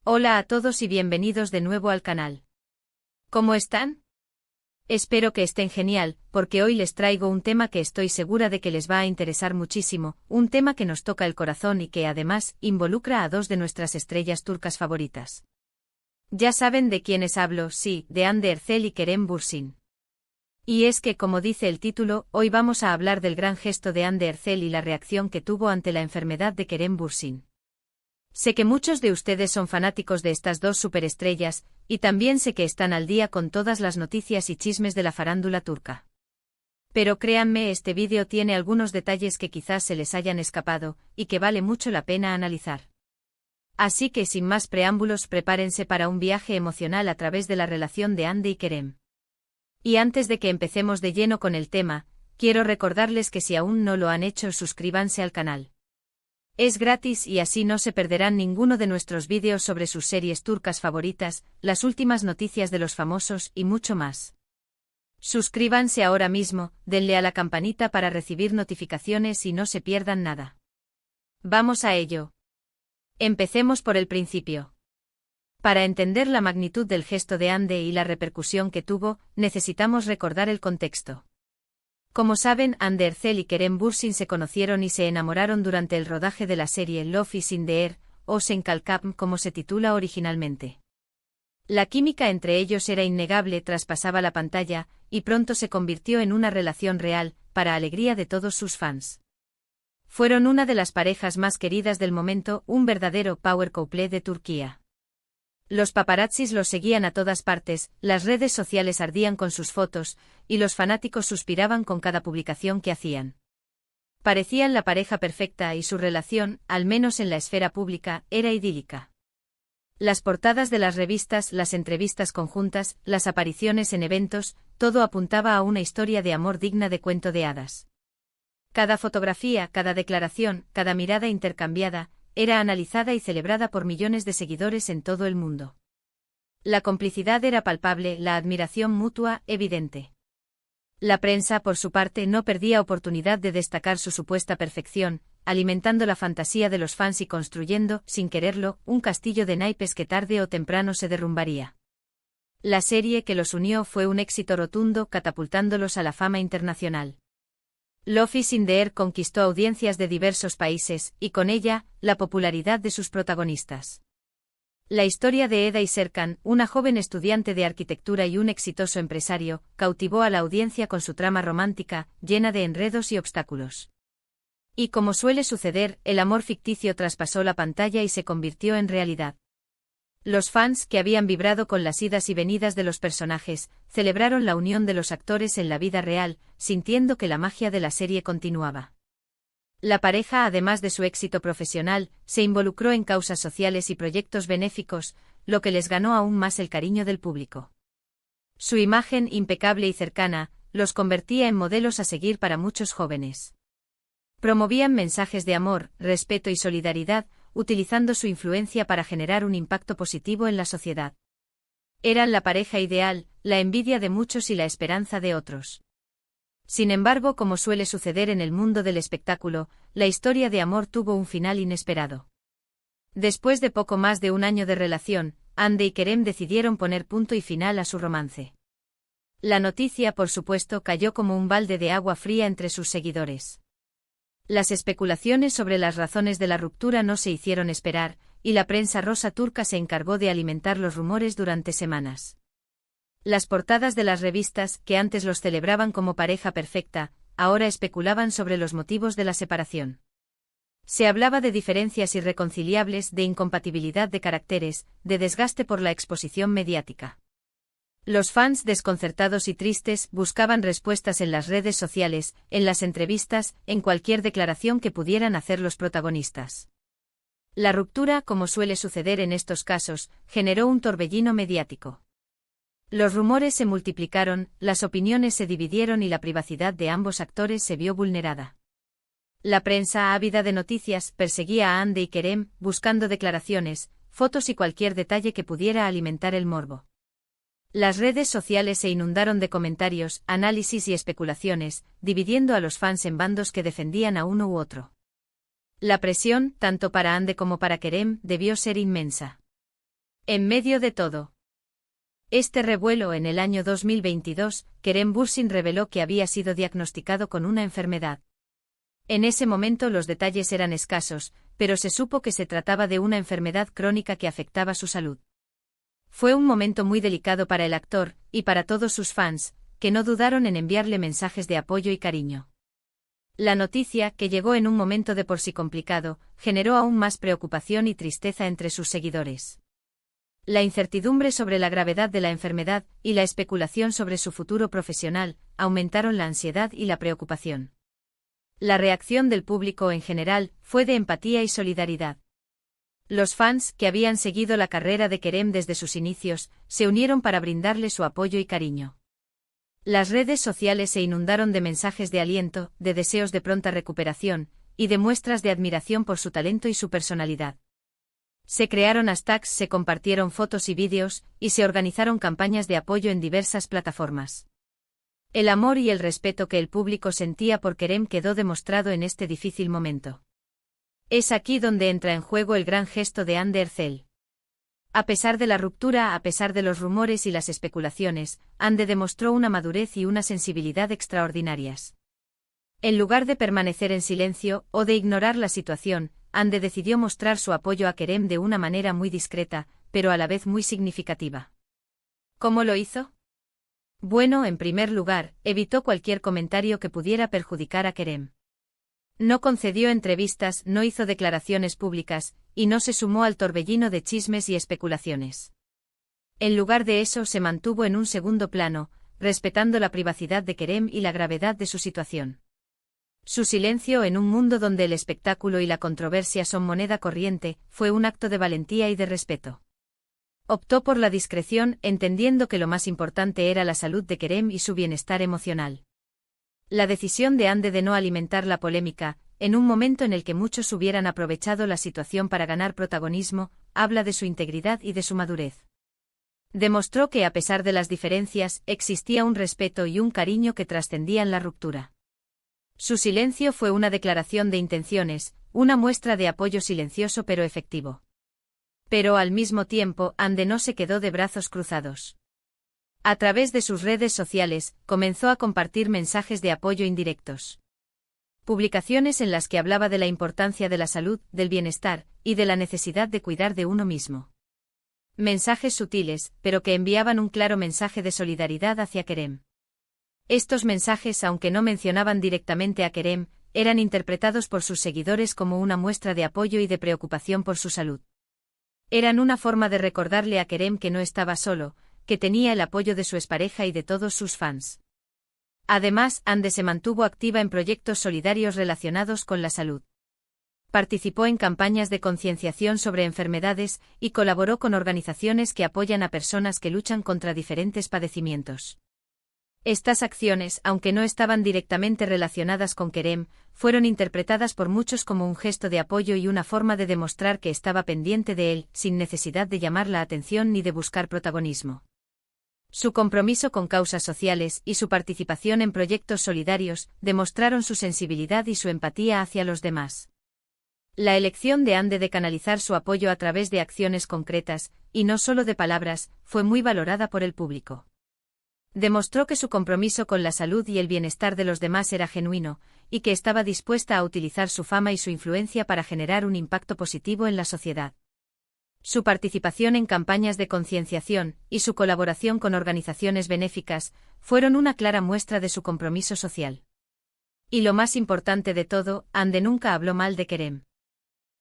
Hola a todos y bienvenidos de nuevo al canal. ¿Cómo están? Espero que estén genial, porque hoy les traigo un tema que estoy segura de que les va a interesar muchísimo, un tema que nos toca el corazón y que además involucra a dos de nuestras estrellas turcas favoritas. Ya saben de quiénes hablo, sí, de Hande Erçel y Kerem Bürsin. Y es que, como dice el título, hoy vamos a hablar del gran gesto de Hande Erçel y la reacción que tuvo ante la enfermedad de Kerem Bürsin. Sé que muchos de ustedes son fanáticos de estas dos superestrellas, y también sé que están al día con todas las noticias y chismes de la farándula turca. Pero créanme, este vídeo tiene algunos detalles que quizás se les hayan escapado, y que vale mucho la pena analizar. Así que sin más preámbulos, prepárense para un viaje emocional a través de la relación de Hande y Kerem. Y antes de que empecemos de lleno con el tema, quiero recordarles que si aún no lo han hecho, suscríbanse al canal. Es gratis y así no se perderán ninguno de nuestros vídeos sobre sus series turcas favoritas, las últimas noticias de los famosos y mucho más. Suscríbanse ahora mismo, denle a la campanita para recibir notificaciones y no se pierdan nada. Vamos a ello. Empecemos por el principio. Para entender la magnitud del gesto de Hande y la repercusión que tuvo, necesitamos recordar el contexto. Como saben, Hande Erçel y Kerem Bürsin se conocieron y se enamoraron durante el rodaje de la serie Love is in the Air, o Sen Kalkam como se titula originalmente. La química entre ellos era innegable, traspasaba la pantalla, y pronto se convirtió en una relación real, para alegría de todos sus fans. Fueron una de las parejas más queridas del momento, un verdadero power couple de Turquía. Los paparazzis los seguían a todas partes, las redes sociales ardían con sus fotos, y los fanáticos suspiraban con cada publicación que hacían. Parecían la pareja perfecta y su relación, al menos en la esfera pública, era idílica. Las portadas de las revistas, las entrevistas conjuntas, las apariciones en eventos, todo apuntaba a una historia de amor digna de cuento de hadas. Cada fotografía, cada declaración, cada mirada intercambiada, era analizada y celebrada por millones de seguidores en todo el mundo. La complicidad era palpable, la admiración mutua, evidente. La prensa, por su parte, no perdía oportunidad de destacar su supuesta perfección, alimentando la fantasía de los fans y construyendo, sin quererlo, un castillo de naipes que tarde o temprano se derrumbaría. La serie que los unió fue un éxito rotundo, catapultándolos a la fama internacional. Love is in the Air conquistó audiencias de diversos países, y con ella, la popularidad de sus protagonistas. La historia de Eda y Serkan, una joven estudiante de arquitectura y un exitoso empresario, cautivó a la audiencia con su trama romántica, llena de enredos y obstáculos. Y como suele suceder, el amor ficticio traspasó la pantalla y se convirtió en realidad. Los fans, que habían vibrado con las idas y venidas de los personajes, celebraron la unión de los actores en la vida real, sintiendo que la magia de la serie continuaba. La pareja, además de su éxito profesional, se involucró en causas sociales y proyectos benéficos, lo que les ganó aún más el cariño del público. Su imagen, impecable y cercana, los convertía en modelos a seguir para muchos jóvenes. Promovían mensajes de amor, respeto y solidaridad, utilizando su influencia para generar un impacto positivo en la sociedad. Eran la pareja ideal, la envidia de muchos y la esperanza de otros. Sin embargo, como suele suceder en el mundo del espectáculo, la historia de amor tuvo un final inesperado. Después de poco más de un año de relación, Hande y Kerem decidieron poner punto y final a su romance. La noticia, por supuesto, cayó como un balde de agua fría entre sus seguidores. Las especulaciones sobre las razones de la ruptura no se hicieron esperar, y la prensa rosa turca se encargó de alimentar los rumores durante semanas. Las portadas de las revistas, que antes los celebraban como pareja perfecta, ahora especulaban sobre los motivos de la separación. Se hablaba de diferencias irreconciliables, de incompatibilidad de caracteres, de desgaste por la exposición mediática. Los fans, desconcertados y tristes, buscaban respuestas en las redes sociales, en las entrevistas, en cualquier declaración que pudieran hacer los protagonistas. La ruptura, como suele suceder en estos casos, generó un torbellino mediático. Los rumores se multiplicaron, las opiniones se dividieron y la privacidad de ambos actores se vio vulnerada. La prensa, ávida de noticias, perseguía a Hande y Kerem, buscando declaraciones, fotos y cualquier detalle que pudiera alimentar el morbo. Las redes sociales se inundaron de comentarios, análisis y especulaciones, dividiendo a los fans en bandos que defendían a uno u otro. La presión, tanto para Hande como para Kerem, debió ser inmensa. En medio de todo este revuelo en el año 2022, Kerem Bürsin reveló que había sido diagnosticado con una enfermedad. En ese momento los detalles eran escasos, pero se supo que se trataba de una enfermedad crónica que afectaba su salud. Fue un momento muy delicado para el actor, y para todos sus fans, que no dudaron en enviarle mensajes de apoyo y cariño. La noticia, que llegó en un momento de por sí complicado, generó aún más preocupación y tristeza entre sus seguidores. La incertidumbre sobre la gravedad de la enfermedad y la especulación sobre su futuro profesional aumentaron la ansiedad y la preocupación. La reacción del público en general fue de empatía y solidaridad. Los fans, que habían seguido la carrera de Kerem desde sus inicios, se unieron para brindarle su apoyo y cariño. Las redes sociales se inundaron de mensajes de aliento, de deseos de pronta recuperación, y de muestras de admiración por su talento y su personalidad. Se crearon hashtags, se compartieron fotos y vídeos, y se organizaron campañas de apoyo en diversas plataformas. El amor y el respeto que el público sentía por Kerem quedó demostrado en este difícil momento. Es aquí donde entra en juego el gran gesto de Hande Erçel. A pesar de la ruptura, a pesar de los rumores y las especulaciones, Hande demostró una madurez y una sensibilidad extraordinarias. En lugar de permanecer en silencio o de ignorar la situación, Hande decidió mostrar su apoyo a Kerem de una manera muy discreta, pero a la vez muy significativa. ¿Cómo lo hizo? Bueno, en primer lugar, evitó cualquier comentario que pudiera perjudicar a Kerem. No concedió entrevistas, no hizo declaraciones públicas, y no se sumó al torbellino de chismes y especulaciones. En lugar de eso, se mantuvo en un segundo plano, respetando la privacidad de Kerem y la gravedad de su situación. Su silencio en un mundo donde el espectáculo y la controversia son moneda corriente, fue un acto de valentía y de respeto. Optó por la discreción, entendiendo que lo más importante era la salud de Kerem y su bienestar emocional. La decisión de Hande de no alimentar la polémica, en un momento en el que muchos hubieran aprovechado la situación para ganar protagonismo, habla de su integridad y de su madurez. Demostró que a pesar de las diferencias, existía un respeto y un cariño que trascendían la ruptura. Su silencio fue una declaración de intenciones, una muestra de apoyo silencioso pero efectivo. Pero al mismo tiempo, Hande no se quedó de brazos cruzados. A través de sus redes sociales, comenzó a compartir mensajes de apoyo indirectos. Publicaciones en las que hablaba de la importancia de la salud, del bienestar, y de la necesidad de cuidar de uno mismo. Mensajes sutiles, pero que enviaban un claro mensaje de solidaridad hacia Kerem. Estos mensajes, aunque no mencionaban directamente a Kerem, eran interpretados por sus seguidores como una muestra de apoyo y de preocupación por su salud. Eran una forma de recordarle a Kerem que no estaba solo, que tenía el apoyo de su expareja y de todos sus fans. Además, Hande se mantuvo activa en proyectos solidarios relacionados con la salud. Participó en campañas de concienciación sobre enfermedades y colaboró con organizaciones que apoyan a personas que luchan contra diferentes padecimientos. Estas acciones, aunque no estaban directamente relacionadas con Kerem, fueron interpretadas por muchos como un gesto de apoyo y una forma de demostrar que estaba pendiente de él, sin necesidad de llamar la atención ni de buscar protagonismo. Su compromiso con causas sociales y su participación en proyectos solidarios demostraron su sensibilidad y su empatía hacia los demás. La elección de Hande de canalizar su apoyo a través de acciones concretas, y no solo de palabras, fue muy valorada por el público. Demostró que su compromiso con la salud y el bienestar de los demás era genuino, y que estaba dispuesta a utilizar su fama y su influencia para generar un impacto positivo en la sociedad. Su participación en campañas de concienciación y su colaboración con organizaciones benéficas fueron una clara muestra de su compromiso social. Y lo más importante de todo, Hande nunca habló mal de Kerem.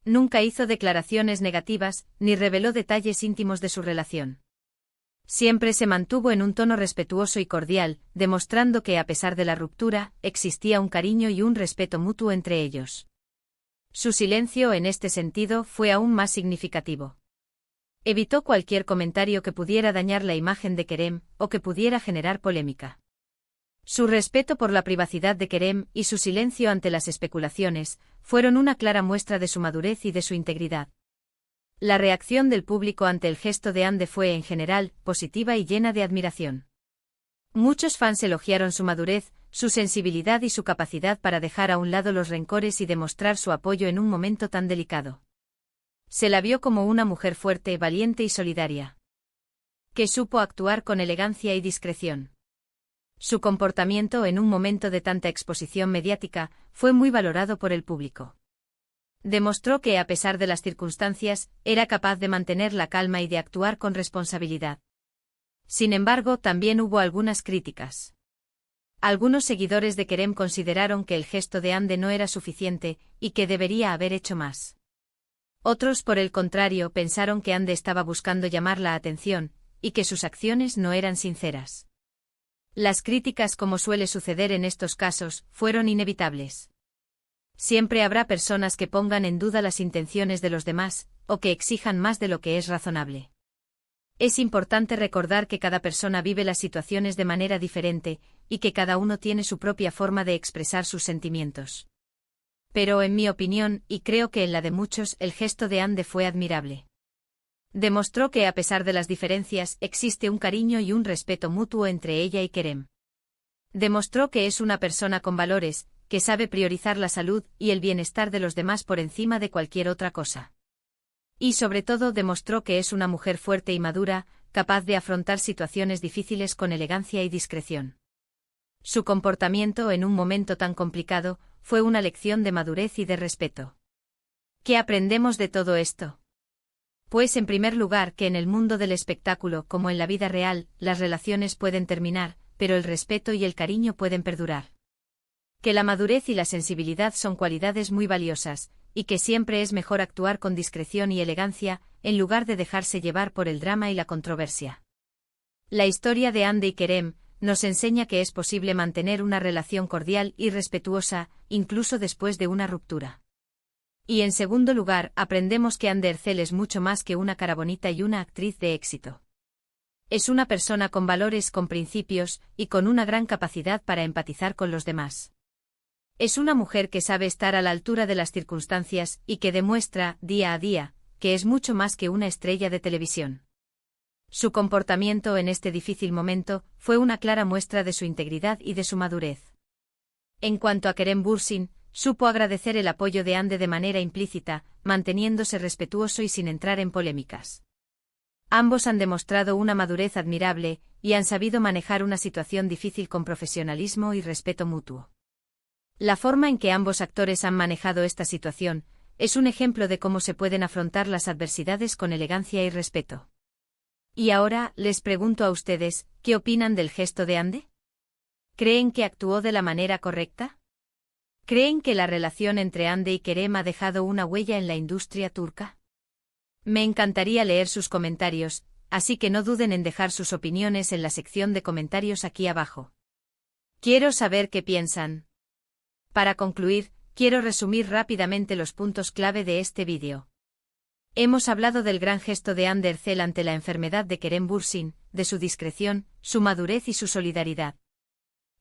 Nunca hizo declaraciones negativas, ni reveló detalles íntimos de su relación. Siempre se mantuvo en un tono respetuoso y cordial, demostrando que a pesar de la ruptura, existía un cariño y un respeto mutuo entre ellos. Su silencio en este sentido fue aún más significativo. Evitó cualquier comentario que pudiera dañar la imagen de Kerem, o que pudiera generar polémica. Su respeto por la privacidad de Kerem y su silencio ante las especulaciones fueron una clara muestra de su madurez y de su integridad. La reacción del público ante el gesto de Hande fue en general positiva y llena de admiración. Muchos fans elogiaron su madurez, su sensibilidad y su capacidad para dejar a un lado los rencores y demostrar su apoyo en un momento tan delicado. Se la vio como una mujer fuerte, valiente y solidaria, que supo actuar con elegancia y discreción. Su comportamiento en un momento de tanta exposición mediática fue muy valorado por el público. Demostró que, a pesar de las circunstancias, era capaz de mantener la calma y de actuar con responsabilidad. Sin embargo, también hubo algunas críticas. Algunos seguidores de Kerem consideraron que el gesto de Hande no era suficiente y que debería haber hecho más. Otros, por el contrario, pensaron que Hande estaba buscando llamar la atención y que sus acciones no eran sinceras. Las críticas, como suele suceder en estos casos, fueron inevitables. Siempre habrá personas que pongan en duda las intenciones de los demás, o que exijan más de lo que es razonable. Es importante recordar que cada persona vive las situaciones de manera diferente, y que cada uno tiene su propia forma de expresar sus sentimientos. Pero en mi opinión, y creo que en la de muchos, el gesto de Hande fue admirable. Demostró que a pesar de las diferencias, existe un cariño y un respeto mutuo entre ella y Kerem. Demostró que es una persona con valores, que sabe priorizar la salud y el bienestar de los demás por encima de cualquier otra cosa. Y sobre todo demostró que es una mujer fuerte y madura, capaz de afrontar situaciones difíciles con elegancia y discreción. Su comportamiento en un momento tan complicado fue una lección de madurez y de respeto. ¿Qué aprendemos de todo esto? Pues en primer lugar que en el mundo del espectáculo, como en la vida real, las relaciones pueden terminar, pero el respeto y el cariño pueden perdurar. Que la madurez y la sensibilidad son cualidades muy valiosas, y que siempre es mejor actuar con discreción y elegancia, en lugar de dejarse llevar por el drama y la controversia. La historia de Hande y Kerem nos enseña que es posible mantener una relación cordial y respetuosa, incluso después de una ruptura. Y en segundo lugar, aprendemos que Hande Erçel es mucho más que una cara bonita y una actriz de éxito. Es una persona con valores, con principios, y con una gran capacidad para empatizar con los demás. Es una mujer que sabe estar a la altura de las circunstancias y que demuestra, día a día, que es mucho más que una estrella de televisión. Su comportamiento en este difícil momento fue una clara muestra de su integridad y de su madurez. En cuanto a Kerem Bürsin, supo agradecer el apoyo de Hande de manera implícita, manteniéndose respetuoso y sin entrar en polémicas. Ambos han demostrado una madurez admirable y han sabido manejar una situación difícil con profesionalismo y respeto mutuo. La forma en que ambos actores han manejado esta situación es un ejemplo de cómo se pueden afrontar las adversidades con elegancia y respeto. Y ahora, les pregunto a ustedes, ¿qué opinan del gesto de Hande? ¿Creen que actuó de la manera correcta? ¿Creen que la relación entre Hande y Kerem ha dejado una huella en la industria turca? Me encantaría leer sus comentarios, así que no duden en dejar sus opiniones en la sección de comentarios aquí abajo. Quiero saber qué piensan. Para concluir, quiero resumir rápidamente los puntos clave de este vídeo. Hemos hablado del gran gesto de Hande Erçel ante la enfermedad de Kerem Bürsin, de su discreción, su madurez y su solidaridad.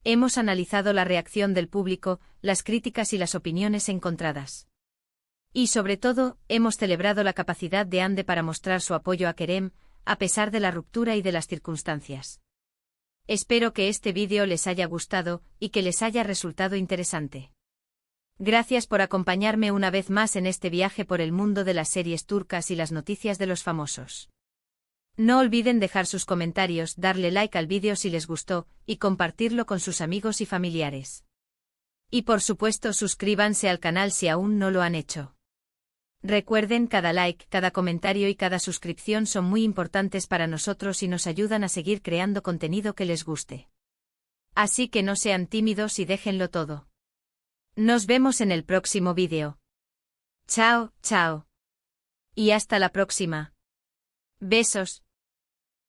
Hemos analizado la reacción del público, las críticas y las opiniones encontradas. Y sobre todo, hemos celebrado la capacidad de Hande para mostrar su apoyo a Kerem, a pesar de la ruptura y de las circunstancias. Espero que este vídeo les haya gustado y que les haya resultado interesante. Gracias por acompañarme una vez más en este viaje por el mundo de las series turcas y las noticias de los famosos. No olviden dejar sus comentarios, darle like al vídeo si les gustó, y compartirlo con sus amigos y familiares. Y por supuesto suscríbanse al canal si aún no lo han hecho. Recuerden, cada like, cada comentario y cada suscripción son muy importantes para nosotros y nos ayudan a seguir creando contenido que les guste. Así que no sean tímidos y déjenlo todo. Nos vemos en el próximo vídeo. Chao, chao. Y hasta la próxima. Besos.